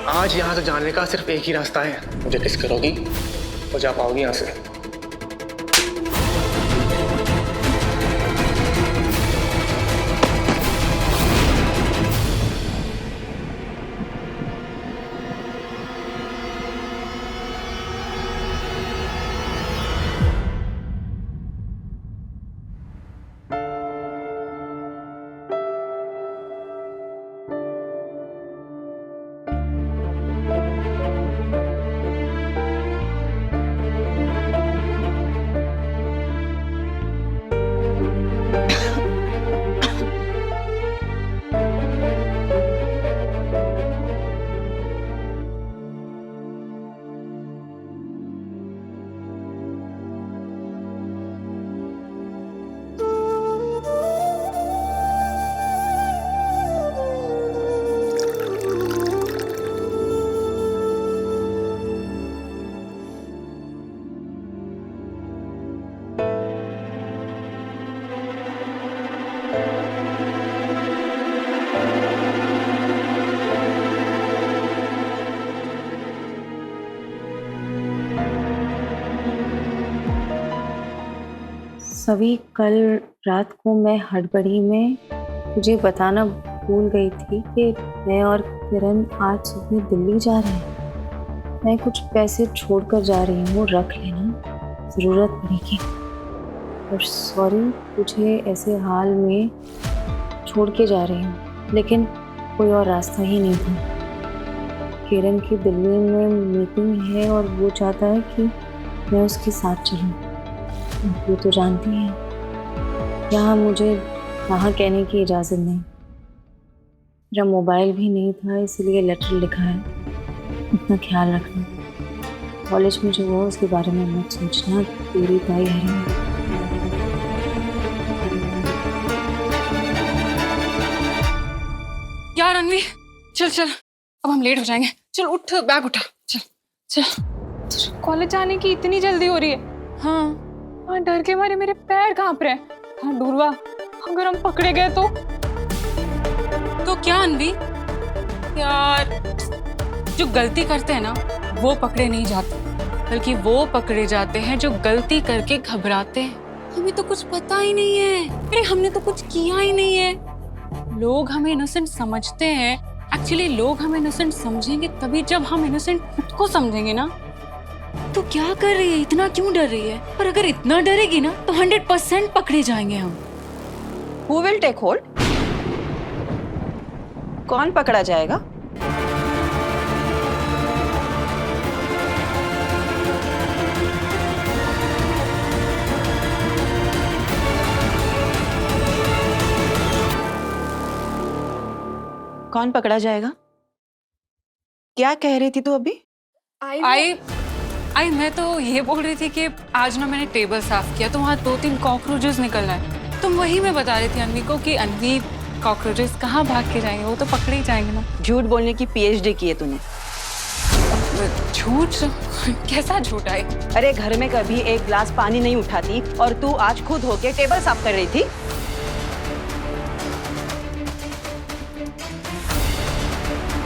आज यहाँ से जाने का सिर्फ एक ही रास्ता है, मुझे किस करोगी तो जा पाओगी यहाँ से। सभी, कल रात को मैं हड़बड़ी में तुझे बताना भूल गई थी कि मैं और किरण आज सुबह दिल्ली जा रहे हैं। मैं कुछ पैसे छोड़कर जा रही हूँ, रख लेना, ज़रूरत पड़ेगी। और सॉरी, तुझे ऐसे हाल में छोड़ के जा रही हूँ, लेकिन कोई और रास्ता ही नहीं था। किरण की दिल्ली में मीटिंग है और वो चाहता है कि मैं उसके साथ चलूँ। वो तो जानती है यहाँ मुझे वहाँ कहने की इजाज़त नहीं। मेरा मोबाइल भी नहीं था, इसलिए लेटर लिखा है। इतना ख्याल रखना। कॉलेज में जो हुआ उसके बारे में मत सोचना, तेरी ताई है। यार अनवी, चल चल, अब हम लेट हो जाएंगे। चल उठ, बैग उठा, चल चल। कॉलेज जाने की इतनी जल्दी हो रही है? हाँ डर के मारे मेरे पैर कांप रहे हैं। हाँ दूरवा, अगर हम पकड़े गए तो क्या अनवी? यार, जो गलती करते हैं ना वो पकड़े नहीं जाते, बल्कि वो पकड़े जाते हैं जो गलती करके घबराते हैं। हमें तो कुछ पता ही नहीं है, अरे हमने तो कुछ किया ही नहीं है। लोग हमें इनोसेंट समझते हैं। एक्चुअली लोग हमें इनोसेंट समझेंगे तभी जब हम इनोसेंट खुद को समझेंगे ना। तो क्या कर रही है, इतना क्यों डर रही है? और अगर इतना डरेगी ना तो 100% पकड़े जाएंगे हम। Who will take hold? कौन पकड़ा जाएगा? कौन पकड़ा जाएगा? क्या कह रही थी तू अभी? आई मैं तो ये बोल रही थी कि आज ना मैंने टेबल साफ किया तो वहाँ 2-3 कॉकरोचेस निकल आए। तो वही मैं बता रही थी अनवी को कि अनवी, कॉकरोचेस कहाँ भाग के जाएंगे, वो तो पकड़े ही जाएंगे ना। झूठ बोलने की PhD की है तूने। झूठ? कैसा झूठ आई? अरे घर में कभी एक गिलास पानी नहीं उठाती और तू आज खुद होके टेबल साफ कर रही थी।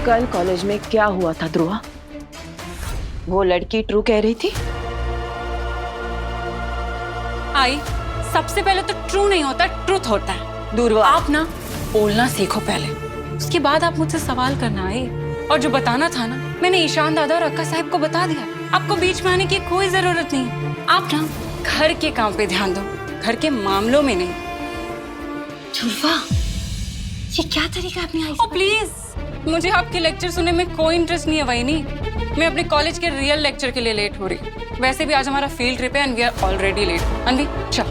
कल कॉलेज में क्या हुआ था ध्रुवा? वो लड़की ट्रू कह रही थी? आई, सबसे पहले तो ट्रू नहीं होता, ट्रुथ होता है। ध्रुवा, आप ना बोलना सीखो पहले, उसके बाद आप मुझसे सवाल करना। आई, और जो बताना था ना मैंने ईशान दादा और अक्का साहिब को बता दिया। आपको बीच में आने की कोई जरूरत नहीं। आप ना घर के काम पे ध्यान दो, घर के मामलों में नहीं। ध्रुवा, ये क्या तरीका अपनी आई? ओ प्लीज, मुझे आपके लेक्चर सुनने में कोई इंटरेस्ट नहीं है। वही नहीं, मैं अपने कॉलेज के रियल लेक्चर के लिए लेट हो रही। वैसे भी आज हमारा फील्ड ट्रिप है and we are already late. Anvi चल।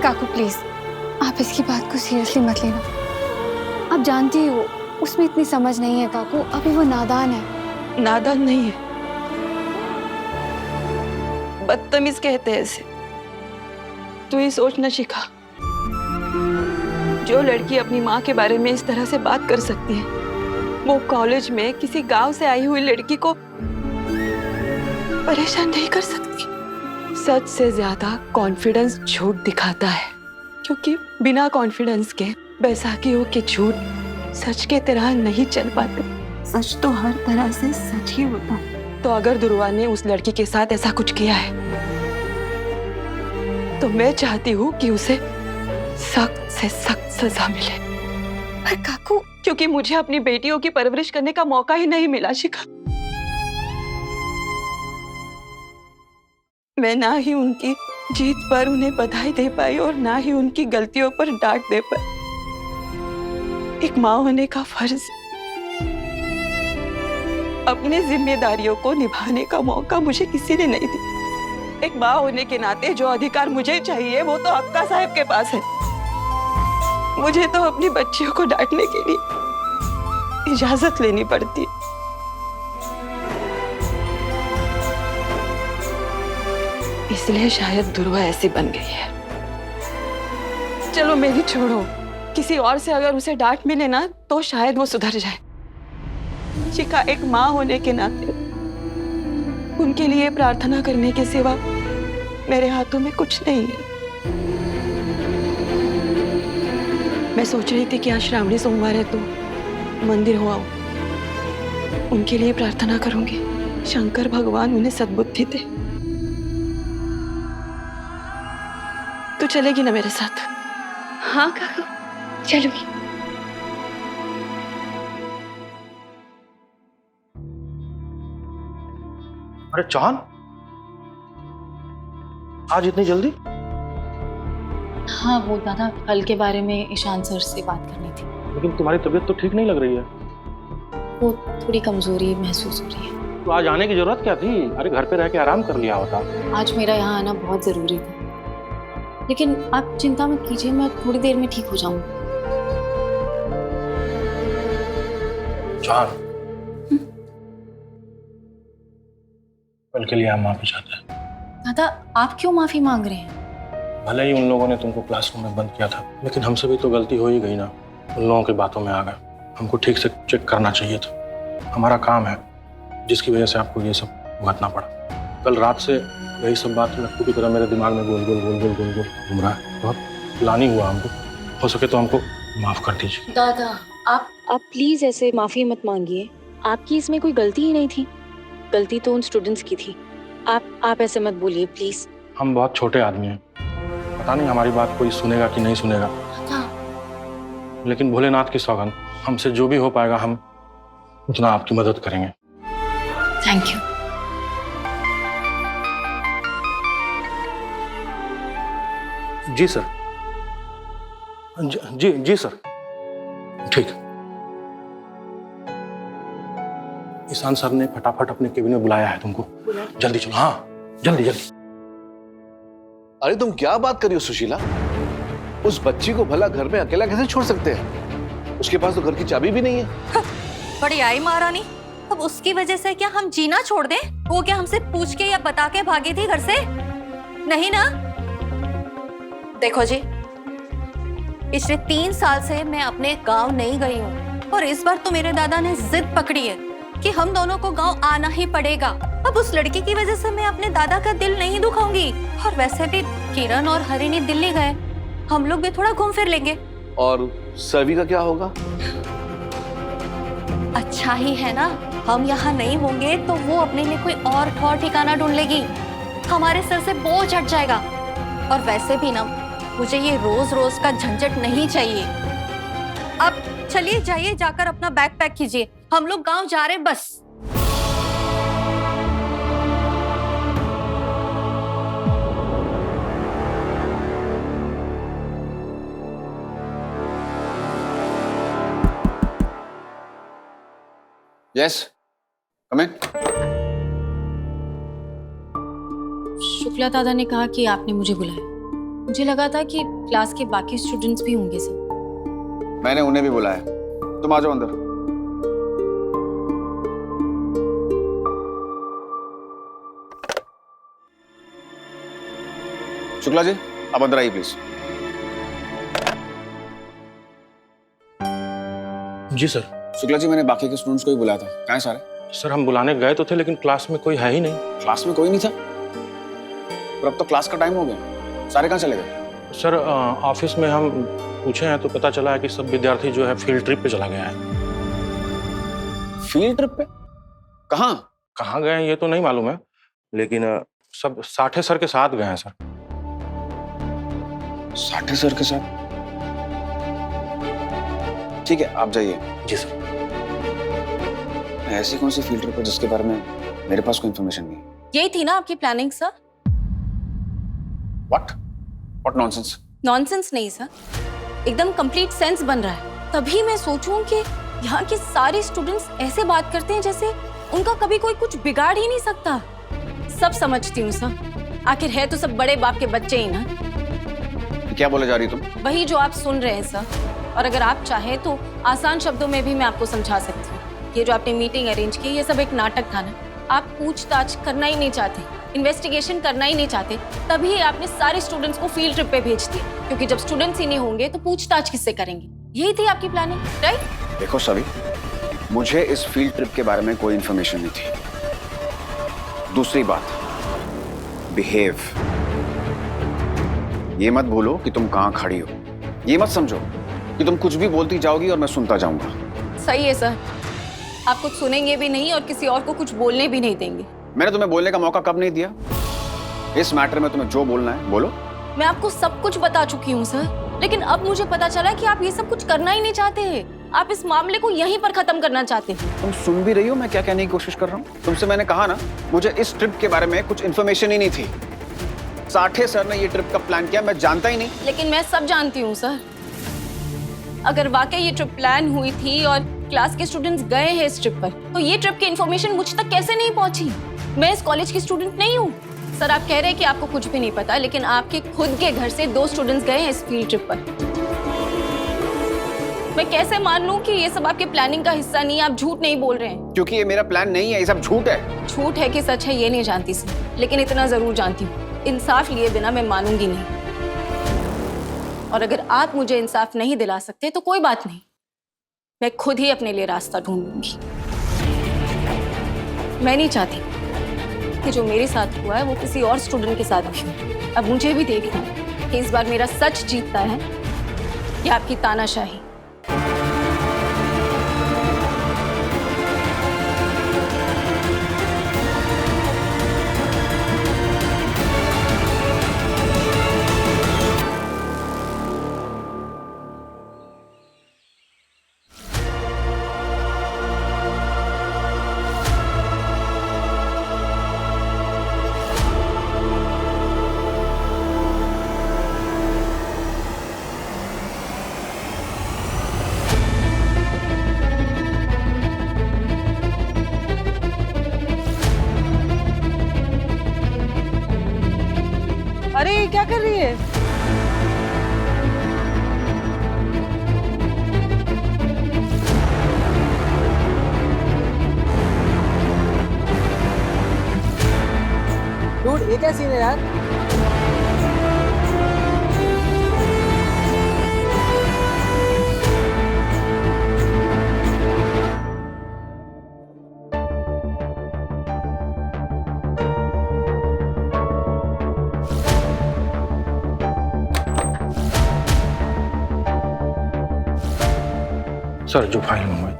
काकू प्लीज, आप इसकी बात को सीरियसली मत लेना। आप जानती हो उसमें इतनी समझ नहीं है काकू, अभी वो नादान है। नादान नहीं है, बदतमीज कहते हैं इसे। तू ही सोचना शिखा, जो लड़की अपनी माँ के बारे में इस तरह से बात कर सकती है, वो कॉलेज में किसी गांव से आई हुई लड़की को परेशान नहीं कर सकती। सच से ज्यादा कॉन्फिडेंस झूठ दिखाता है, क्योंकि बिना कॉन्फिडेंस के बैसाखियों के झूठ सच के तरह नहीं चल पाते। सच तो हर तरह से सच ही होता है। तो अगर ध्रुवा ने उस लड़की के साथ ऐसा कुछ किया है तो मैं चाहती हूँ कि उसे सख्त से सख्त सजा मिले। पर काकू, क्योंकि मुझे अपनी बेटियों की परवरिश करने का मौका ही नहीं मिला शिखा। मैं ना ही उनकी जीत पर उन्हें बधाई दे पाई और ना ही उनकी गलतियों पर डांट दे पाई। एक माँ होने का फर्ज, अपनी जिम्मेदारियों को निभाने का मौका मुझे किसी ने नहीं दिया। एक माँ होने के नाते जो अधिकार मुझे चाहिए वो तो अक्का साहब के पास है। मुझे तो अपनी बच्चियों को डांटने के लिए इजाजत लेनी पड़ती। इसलिए शायद ध्रुवा ऐसी बन गई है। चलो मेरी छोड़ो, किसी और से अगर उसे डांट मिले ना तो शायद वो सुधर जाए। शिखा, एक माँ होने के नाते उनके लिए प्रार्थना करने के सिवा मेरे हाथों में कुछ नहीं है। मैं सोच रही थी कि आज श्रावणी सोमवार है तो मंदिर हो आऊं, उनके लिए प्रार्थना करूंगी। शंकर भगवान उन्हें सद्बुद्धि दे। तू चलेगी ना मेरे साथ? हाँ काकू, चलूंगी। अरे चांद, आज इतनी जल्दी? हाँ, वो दादा कल के बारे में ईशान सर से बात करनी थी। लेकिन तुम्हारी तबीयत तो ठीक नहीं लग रही है। वो थोड़ी कमजोरी महसूस हो रही है। तो आज आने की जरूरत क्या थी? अरे घर पे रह के आराम कर लिया होता। आज मेरा यहाँ आना बहुत जरूरी था, लेकिन आप चिंता मत कीजिए, मैं थोड़ी देर में ठीक हो जाऊंगी। चांद, कल के लिए हम माफी चाहते हैं। दादा, आप क्यों माफी मांग रहे हैं? भले ही उन लोगों ने तुमको क्लासरूम में बंद किया था, लेकिन हमसे भी तो गलती हो ही गई ना। उन लोगों की बातों में आ गए। हमको ठीक से चेक करना चाहिए था। हमारा काम है, जिसकी वजह से आपको ये सब भुगतना पड़ा। कल रात से यही सब बात लट्टू की तरह मेरे दिमाग में गोल गोल गोल गोल गोल गोल घूम रहा है। बहुत ग्लानि हुआ हमको। हो सके तो हमको माफ कर दीजिए। दादा, आप प्लीज ऐसे माफी मत मांगिए। आपकी इसमें कोई गलती ही नहीं थी। गलती तो उन स्टूडेंट्स की थी। आप ऐसे मत बोलिए प्लीज। हम बहुत छोटे आदमी हैं, पता नहीं हमारी बात कोई सुनेगा कि नहीं सुनेगा। लेकिन भोलेनाथ की सौगंध, हमसे जो भी हो पाएगा हम उतना आपकी मदद करेंगे। Thank you. जी सर। जी सर। ठीक। ईशान सर ने फटाफट अपने केबिन में बुलाया है तुमको। जल्दी चलो। हाँ, जल्दी जल्दी। अरे तुम क्या बात कर रही हो सुशीला? उस बच्ची को भला घर में अकेला कैसे छोड़ सकते हैं? उसके पास तो घर की चाबी भी नहीं है। बड़ी आई महारानी, अब उसकी वजह से क्या हम जीना छोड़ दें? वो क्या हमसे पूछ के या बता के भागी थी घर से? नहीं ना। देखो जी, पिछले 3 साल से मैं अपने गांव नहीं गई हूँ और इस बार तो मेरे दादा ने जिद पकड़ी है कि हम दोनों को गांव आना ही पड़ेगा। अब उस लड़की की वजह से मैं अपने दादा का दिल नहीं दुखाऊंगी। और वैसे भी किरण और हरिणी दिल्ली गए, हम लोग भी थोड़ा घूम फिर लेंगे। और सवी का क्या होगा? अच्छा ही है ना, हम यहाँ नहीं होंगे तो वो अपने लिए कोई और ठौर ठिकाना ढूंढ लेगी। हमारे सर से बोझ हट जाएगा। और वैसे भी ना, मुझे ये रोज रोज का झंझट नहीं चाहिए। अब चलिए, जाइए, जाकर अपना बैग पैक कीजिए। हम लोग गांव जा रहे हैं बस। यस, कम इन। शुक्ला दादा ने कहा कि आपने मुझे बुलाया। मुझे लगा था कि क्लास के बाकी स्टूडेंट्स भी होंगे सर। मैंने उन्हें भी बुलाया। तुम आ जाओ अंदर। शुक्ला जी, आप अंदर आइए प्लीज। जी सर। शुक्ला जी, मैंने बाकी के स्टूडेंट्स को ही बुलाया था। कहाँ हैं सारे? सर हम बुलाने गए तो थे लेकिन क्लास में कोई है ही नहीं। क्लास में कोई नहीं था? पर अब तो क्लास का टाइम हो गया, सारे कहाँ चले गए? सर ऑफिस में हम पूछे हैं तो पता चला है कि सब विद्यार्थी जो है फील्ड ट्रिप पे चला गया है। फील्ड ट्रिप पे? कहाँ? कहाँ गए हैं ये तो नहीं मालूम है, लेकिन सब साठे सर के साथ गए हैं सर। साठे सर के साथ? ठीक है, आप जाइए। जी सर। ऐसी कौन सी फील्ड ट्रिप है जिसके बारे में मेरे पास कोई इन्फॉर्मेशन नहीं? यही थी ना आपकी planning sir? What nonsense? Nonsense नहीं सर, एकदम कंप्लीट सेंस बन रहा है। तभी मैं सोचूं कि यहाँ के सारे स्टूडेंट्स ऐसे बात करते हैं जैसे उनका कभी कोई कुछ बिगाड़ ही नहीं सकता। सब समझती हूँ सर, आखिर है तो सब बड़े बाप के बच्चे ही ना। क्या बोले जा रही तुम? वही जो आप सुन रहे हैं सर, और अगर आप चाहे तो आसान शब्दों में भी मैं आपको समझा सकती हूँ। ये जो आपने मीटिंग अरेंज की, ये सब एक नाटक था ना। आप पूछताछ करना ही नहीं चाहते, इन्वेस्टिगेशन करना ही नहीं चाहते, तभी आपने सारे स्टूडेंट्स को फील्ड ट्रिप पे भेज दिया, क्योंकि जब स्टूडेंट्स ही नहीं होंगे तो पूछताछ किससे करेंगे? यही थी आपकी प्लानिंग, राइट? देखो सभी, मुझे इस फील्ड ट्रिप के बारे में कोई इन्फॉर्मेशन नहीं थी। दूसरी बात, बिहेव। ये मत भूलो कि तुम कहां खड़ी हो। ये मत समझो कि तुम कुछ भी बोलती जाओगी और मैं सुनता जाऊंगा। सही है सर, आप कुछ सुनेंगे भी नहीं और किसी और को कुछ बोलने भी नहीं देंगे। मैंने तुम्हें बोलने का मौका कब नहीं दिया? इस मैटर में तुम्हें जो बोलना है बोलो। मैं आपको सब कुछ बता चुकी हूँ सर, लेकिन अब मुझे पता चला कि आप ये सब कुछ करना ही नहीं चाहते। आप इस मामले को यहीं पर खत्म करना चाहते हैं। तुम सुन भी रही हो मैं क्या कहने की कोशिश कर रहा हूँ? तुमसे मैंने कहा ना, मुझे इस ट्रिप के बारे में कुछ इन्फॉर्मेशन ही नहीं थी। साठे सर ने ये ट्रिप का प्लान किया, मैं जानता ही नहीं। लेकिन मैं सब जानती हूँ सर। अगर वाकई ये ट्रिप प्लान हुई थी और क्लास के स्टूडेंट्स गए हैं इस ट्रिप पर, तो ये ट्रिप की इन्फॉर्मेशन मुझ तक कैसे नहीं पहुंची? मैं इस कॉलेज की स्टूडेंट नहीं हूँ। सर आप कह रहे हैं कि आपको कुछ भी नहीं पता, लेकिन आपके खुद के घर से 2 स्टूडेंट्स गए हैं इस फील्ड ट्रिप पर। मैं कैसे मान लूं कि ये सब आपके प्लानिंग का हिस्सा नहीं है? आप झूठ नहीं बोल रहे हैं। क्योंकि ये मेरा प्लान नहीं है, ये सब झूठ है। झूठ है कि सच है ये नहीं जानती सर, लेकिन इतना जरूर जानती हूँ, इंसाफ लिए बिना मैं मानूंगी नहीं। और अगर आप मुझे इंसाफ नहीं दिला सकते तो कोई बात नहीं, मैं खुद ही अपने लिए रास्ता ढूंढूंगी। मैं नहीं चाहती कि जो मेरे साथ हुआ है वो किसी और स्टूडेंट के साथ भी हो। अब मुझे भी देखना है कि इस बार मेरा सच जीतता है या आपकी तानाशाही। अरे क्या कर रही है? डूड ये क्या सीन है यार? सर जो फाइल मंगवाई।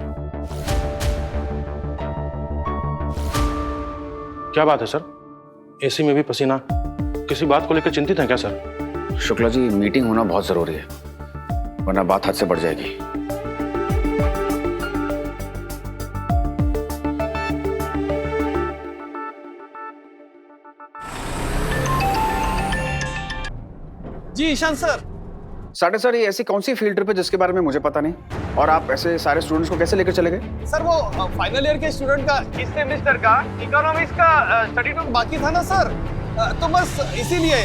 क्या बात है सर? एसी में भी पसीना, किसी बात को लेकर चिंतित हैं क्या सर? शुक्ला जी, मीटिंग होना बहुत जरूरी है, वरना बात हद से बढ़ जाएगी। जी ईशान सर। साढ़े सर, ये ऐसी कौन सी फील्ड ट्रिप है जिसके बारे में मुझे पता नहीं, और आप ऐसे सारे स्टूडेंट्स को कैसे लेकर चले गए? सर वो फाइनल ईयर के स्टूडेंट का इस सेमेस्टर का इकोनॉमिक्स का स्टडी टूर बाकी था ना सर, तो बस इसीलिए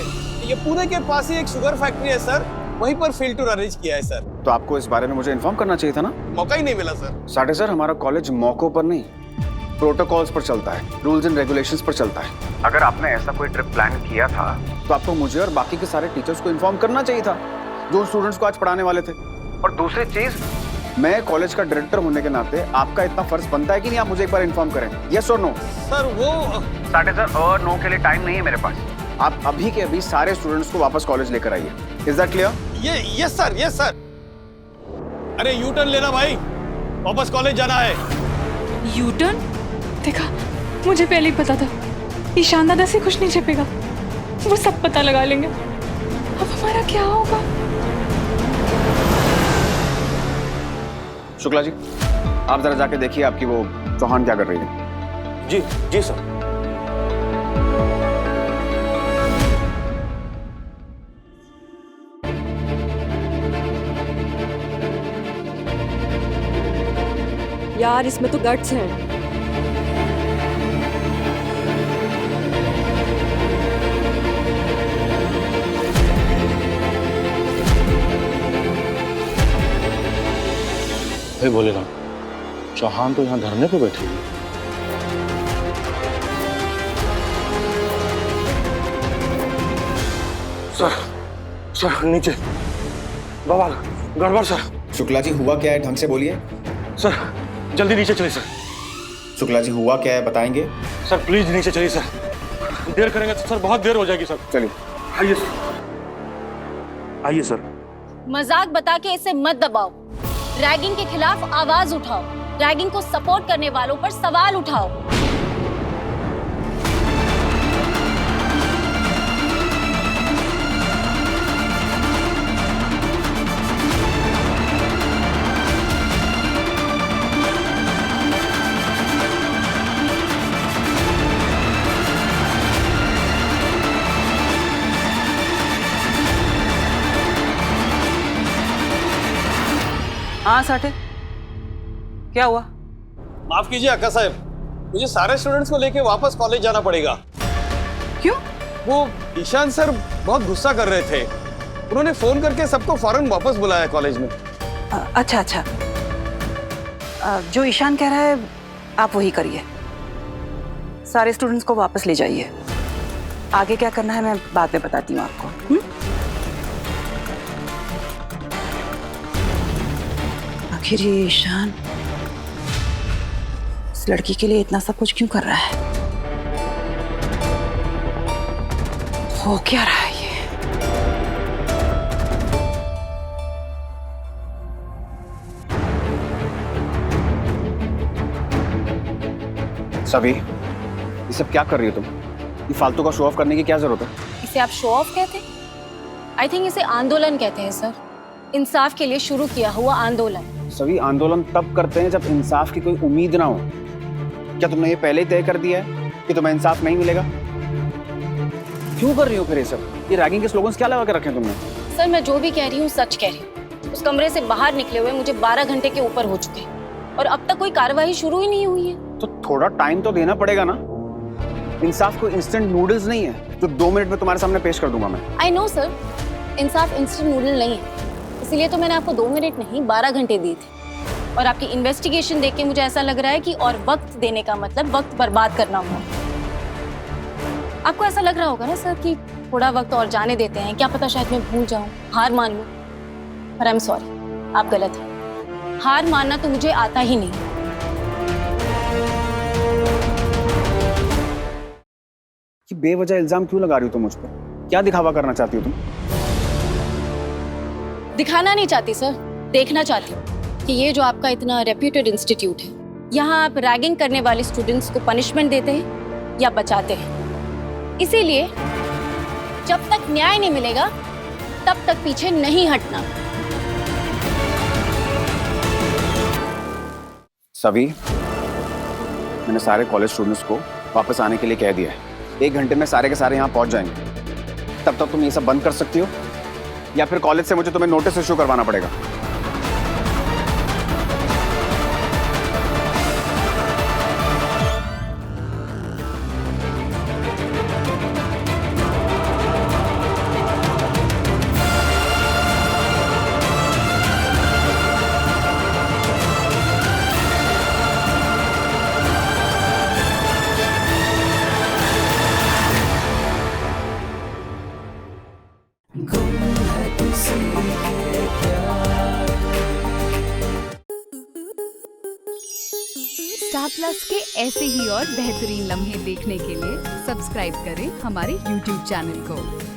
ये पुणे के पास ही एक शुगर फैक्ट्री है सर, वहीं पर फील्ड टूर अरेंज किया है सर। तो आपको इस बारे में मुझे इन्फॉर्म करना चाहिए था ना। मौका ही नहीं मिला सर। साढ़े सर, हमारा कॉलेज मौकों पर नहीं, प्रोटोकॉल्स पर चलता है, रूल्स एंड रेगुलेशंस पर चलता है। अगर आपने ऐसा कोई ट्रिप प्लान किया था तो आपको मुझे और बाकी के सारे टीचर्स को इन्फॉर्म करना चाहिए था जो स्टूडेंट्स को आज पढ़ाने वाले थे। और दूसरी चीज, मैं कॉलेज का डायरेक्टर होने के नाते आपका इतना फर्ज बनता है कि नहीं आप मुझे एक बार इन्फॉर्म करें, यस और नो? सर वो सर और नो के लिए टाइम नहीं है मेरे पास। आप अभी के अभी सारे स्टूडेंट्स को वापस कॉलेज लेकर आइए। Is that clear? Yes sir. अरे यू टर्न लेना भाई, वापस कॉलेज जाना है। U turn? देखा, मुझे पहले ही पता था ईशान दादा से कुछ नहीं छिपेगा, वो सब पता लगा लेंगे। अब हमारा क्या होगा? शुक्ला जी, आप जरा जाके देखिए आपकी वो चौहान क्या कर रही है। जी जी सर। यार इसमें तो गट्स हैं। भाई बोले ना, चौहान तो यहाँ धरने पे बैठी हुई है। सर नीचे बवाल गड़बड़ सर। शुक्ला जी हुआ क्या है, ढंग से बोलिए। सर जल्दी नीचे चलिए सर। शुक्ला जी हुआ क्या है बताएंगे? सर प्लीज नीचे चलिए सर, देर करेंगे तो सर बहुत देर हो जाएगी सर। चलिए आइए सर, आइए सर। मजाक बता के इसे मत दबाओ। रैगिंग के खिलाफ आवाज उठाओ, रैगिंग को सपोर्ट करने वालों पर सवाल उठाओ। हाँ साठे, क्या हुआ? माफ कीजिए अक्का साहब, मुझे सारे स्टूडेंट्स को लेके वापस कॉलेज जाना पड़ेगा। क्यों? वो ईशान सर बहुत गुस्सा कर रहे थे, उन्होंने फोन करके सबको फौरन वापस बुलाया कॉलेज में। अच्छा। जो ईशान कह रहा है आप वही करिए, सारे स्टूडेंट्स को वापस ले जाइए। आगे क्या करना है मैं बाद में बताती हूँ आपको। आखिर ये ईशान इस लड़की के लिए इतना सब कुछ क्यों कर रहा है? हो क्या रहा है ये? सभी ये सब क्या कर रही हो तुम? ये फालतू का शो ऑफ करने की क्या जरूरत है? इसे आप शो ऑफ कहते हैं? आई थिंक इसे आंदोलन कहते हैं सर। इंसाफ के लिए शुरू किया हुआ आंदोलन। सभी आंदोलन तब करते हैं जब इंसाफ की कोई उम्मीद ना हो। क्या तुमने ये पहले ही तय कर दिया है कि तुम्हें इंसाफ नहीं मिलेगा? क्यों कर रही हो फिर ये सब? ये रैगिंग के स्लोगन्स क्या लगा के रखे तुमने? सर मैं जो भी कह रही हूँ सच कह रही हूँ। उस कमरे से बाहर निकले हुए मुझे 12 घंटे के ऊपर हो चुके हैं और अब तक कोई कार्रवाई शुरू ही नहीं हुई है। तो थोड़ा टाइम तो देना पड़ेगा ना। इंसाफ कोई इंस्टेंट नूडल्स नहीं है जो 2 मिनट में तुम्हारे सामने पेश कर दूंगा मैं। I know sir, Insaf instant noodle नहीं है, इसलिए तो मैंने आपको 2 मिनट नहीं 12 घंटे दिए थे। और आपकी इन्वेस्टिगेशन देख के मुझे ऐसा लग रहा है कि और वक्त देने का मतलब वक्त बर्बाद करना हुआ। आपको ऐसा लग रहा होगा ना सर कि थोड़ा वक्त और जाने देते हैं, क्या पता शायद मैं भूल जाऊं, हार मान लूं। पर आई एम सॉरी, आप गलत हैं। हार मानना तो मुझे आता ही नहीं। कि बेवजह इल्जाम क्यों लगा रही हो तुम मुझ पर? क्या दिखावा करना चाहती हो तुम? दिखाना नहीं चाहती सर, देखना चाहती हूँ कि ये जो आपका इतना रेप्यूटेड इंस्टीट्यूट है, यहाँ आप रैगिंग करने वाले स्टूडेंट्स को पनिशमेंट देते हैं या बचाते हैं। इसीलिए जब तक न्याय नहीं मिलेगा तब तक पीछे नहीं हटना। सभी, मैंने सारे कॉलेज स्टूडेंट्स को वापस आने के लिए कह दिया है। 1 घंटे में सारे के सारे यहाँ पहुँच जाएंगे। तब तक तुम ये सब बंद कर सकती हो या फिर कॉलेज से मुझे तुम्हें नोटिस इशू करवाना पड़ेगा। गुम है किसी के प्यार प्लस के ऐसे ही और बेहतरीन लम्हे देखने के लिए सब्सक्राइब करें हमारे YouTube चैनल को।